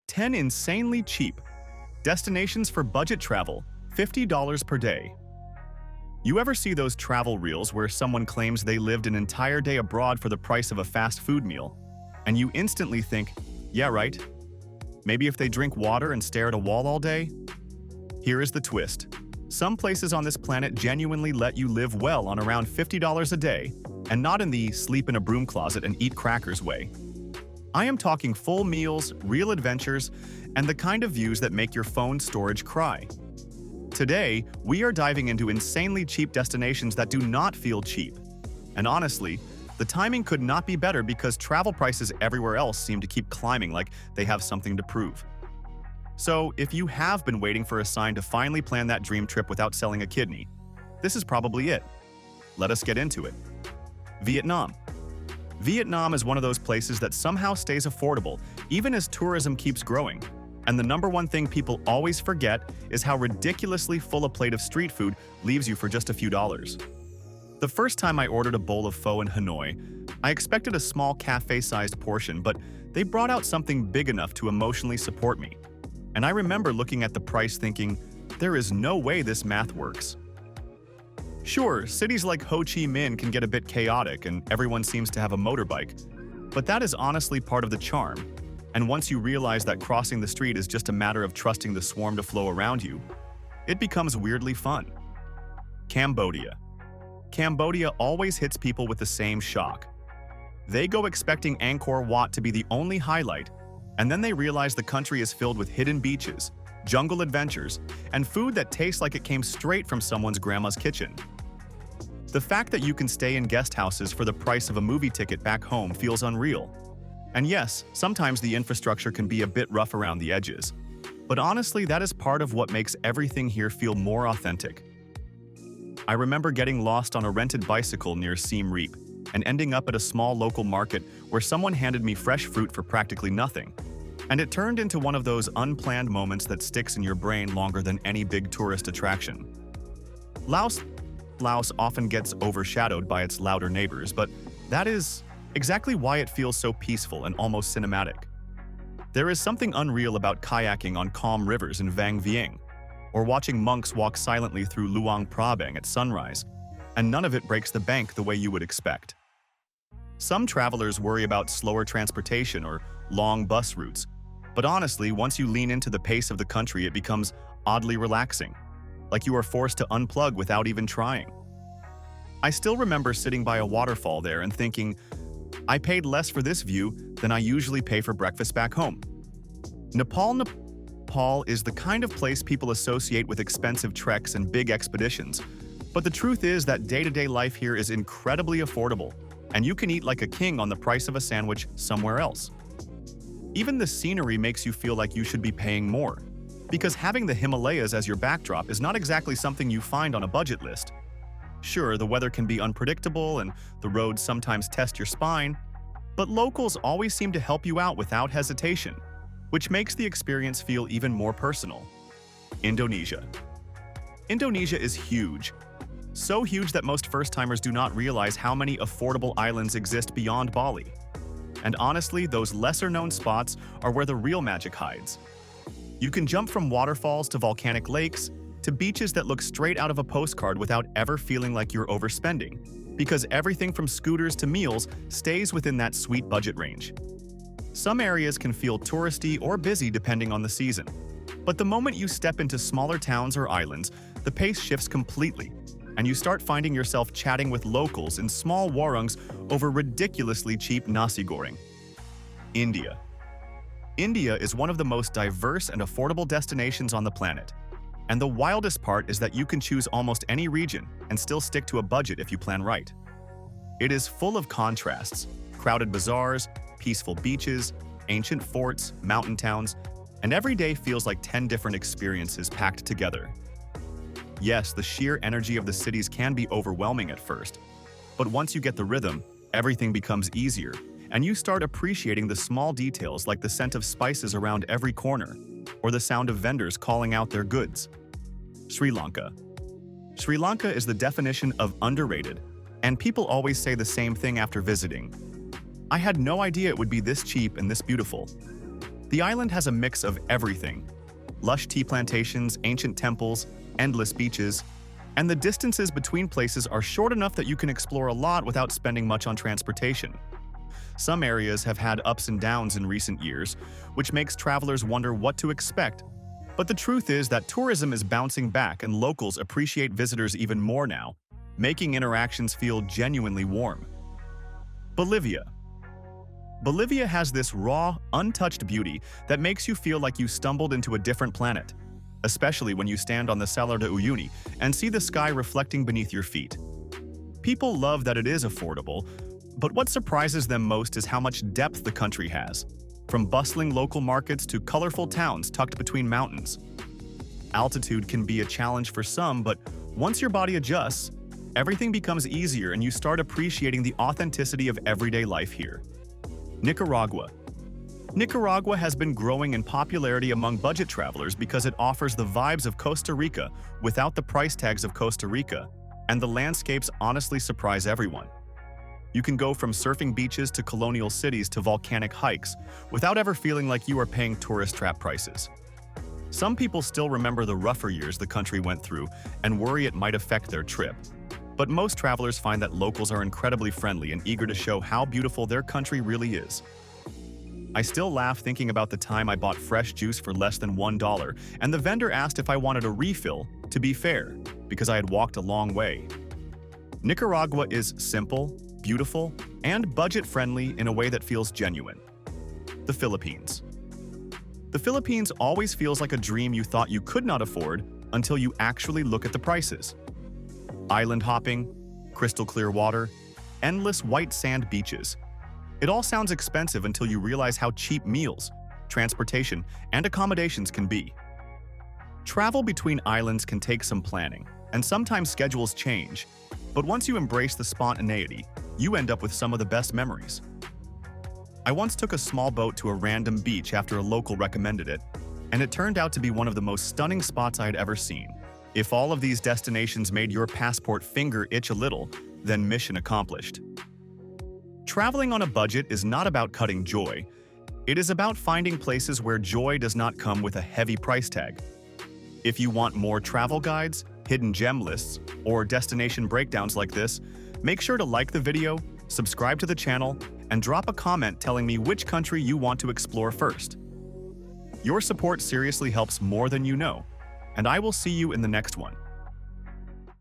10 insanely cheap destinations for budget travel, $50 per day. You ever see those travel reels where someone claims they lived an entire day abroad for the price of a fast food meal? And you instantly think, yeah, right. Maybe if they drink water and stare at a wall all day? Here is the twist. Some places on this planet genuinely let you live well on around $50 a day, and not in the sleep in a broom closet and eat crackers way. I am talking full meals, real adventures, and the kind of views that make your phone storage cry. Today, we are diving into insanely cheap destinations that do not feel cheap. And honestly, the timing could not be better because travel prices everywhere else seem to keep climbing like they have something to prove. So, if you have been waiting for a sign to finally plan that dream trip without selling a kidney, this is probably it. Let us get into it. Vietnam. Vietnam is one of those places that somehow stays affordable, even as tourism keeps growing. And the number one thing people always forget is how ridiculously full a plate of street food leaves you for just a few dollars. The first time I ordered a bowl of pho in Hanoi, I expected a small cafe-sized portion, but they brought out something big enough to emotionally support me. And I remember looking at the price thinking, there is no way this math works. Sure, cities like Ho Chi Minh can get a bit chaotic and everyone seems to have a motorbike, but that is honestly part of the charm. And once you realize that crossing the street is just a matter of trusting the swarm to flow around you, it becomes weirdly fun. Cambodia. Cambodia always hits people with the same shock. They go expecting Angkor Wat to be the only highlight, and then they realize the country is filled with hidden beaches, jungle adventures, and food that tastes like it came straight from someone's grandma's kitchen. The fact that you can stay in guest houses for the price of a movie ticket back home feels unreal. And yes, sometimes the infrastructure can be a bit rough around the edges. But honestly, that is part of what makes everything here feel more authentic. I remember getting lost on a rented bicycle near Siem Reap and ending up at a small local market where someone handed me fresh fruit for practically nothing. And it turned into one of those unplanned moments that sticks in your brain longer than any big tourist attraction. Laos often gets overshadowed by its louder neighbors, but that is exactly why it feels so peaceful and almost cinematic. There is something unreal about kayaking on calm rivers in Vang Vieng, or watching monks walk silently through Luang Prabang at sunrise, and none of it breaks the bank the way you would expect. Some travelers worry about slower transportation or long bus routes, but honestly, once you lean into the pace of the country, it becomes oddly relaxing, like you are forced to unplug without even trying. I still remember sitting by a waterfall there and thinking, I paid less for this view than I usually pay for breakfast back home. Nepal is the kind of place people associate with expensive treks and big expeditions, but the truth is that day-to-day life here is incredibly affordable, and you can eat like a king on the price of a sandwich somewhere else. Even the scenery makes you feel like you should be paying more, because having the Himalayas as your backdrop is not exactly something you find on a budget list. Sure, the weather can be unpredictable and the roads sometimes test your spine, but locals always seem to help you out without hesitation, which makes the experience feel even more personal. Indonesia. Indonesia is huge. So huge that most first-timers do not realize how many affordable islands exist beyond Bali. And honestly, those lesser-known spots are where the real magic hides. You can jump from waterfalls to volcanic lakes, to beaches that look straight out of a postcard without ever feeling like you're overspending, because everything from scooters to meals stays within that sweet budget range. Some areas can feel touristy or busy depending on the season, but the moment you step into smaller towns or islands, the pace shifts completely, and you start finding yourself chatting with locals in small warungs over ridiculously cheap nasi goreng. India. India is one of the most diverse and affordable destinations on the planet. And the wildest part is that you can choose almost any region and still stick to a budget if you plan right. It is full of contrasts: crowded bazaars, peaceful beaches, ancient forts, mountain towns, and every day feels like 10 different experiences packed together. Yes, the sheer energy of the cities can be overwhelming at first, but once you get the rhythm, everything becomes easier, and you start appreciating the small details like the scent of spices around every corner, or the sound of vendors calling out their goods. Sri Lanka. Sri Lanka is the definition of underrated, and people always say the same thing after visiting. I had no idea it would be this cheap and this beautiful. The island has a mix of everything: lush tea plantations, ancient temples, endless beaches, and the distances between places are short enough that you can explore a lot without spending much on transportation. Some areas have had ups and downs in recent years, which makes travelers wonder what to expect. But the truth is that tourism is bouncing back and locals appreciate visitors even more now, making interactions feel genuinely warm. Bolivia. Bolivia has this raw, untouched beauty that makes you feel like you stumbled into a different planet, especially when you stand on the Salar de Uyuni and see the sky reflecting beneath your feet. People love that it is affordable, but what surprises them most is how much depth the country has, from bustling local markets to colorful towns tucked between mountains. Altitude can be a challenge for some, but once your body adjusts, everything becomes easier and you start appreciating the authenticity of everyday life here. Nicaragua. Nicaragua has been growing in popularity among budget travelers because it offers the vibes of Costa Rica without the price tags of Costa Rica, and the landscapes honestly surprise everyone. You can go from surfing beaches to colonial cities to volcanic hikes without ever feeling like you are paying tourist trap prices. Some people still remember the rougher years the country went through and worry it might affect their trip. But most travelers find that locals are incredibly friendly and eager to show how beautiful their country really is. I still laugh thinking about the time I bought fresh juice for less than $1 and the vendor asked if I wanted a refill, to be fair, because I had walked a long way. Nicaragua is simple, beautiful, and budget-friendly in a way that feels genuine. The Philippines. The Philippines always feels like a dream you thought you could not afford until you actually look at the prices. Island hopping, crystal clear water, endless white sand beaches. It all sounds expensive until you realize how cheap meals, transportation, and accommodations can be. Travel between islands can take some planning, and sometimes schedules change, but once you embrace the spontaneity, you end up with some of the best memories. I once took a small boat to a random beach after a local recommended it, and it turned out to be one of the most stunning spots I had ever seen. If all of these destinations made your passport finger itch a little, then mission accomplished. Traveling on a budget is not about cutting joy. It is about finding places where joy does not come with a heavy price tag. If you want more travel guides, hidden gem lists, or destination breakdowns like this, make sure to like the video, subscribe to the channel, and drop a comment telling me which country you want to explore first. Your support seriously helps more than you know, and I will see you in the next one.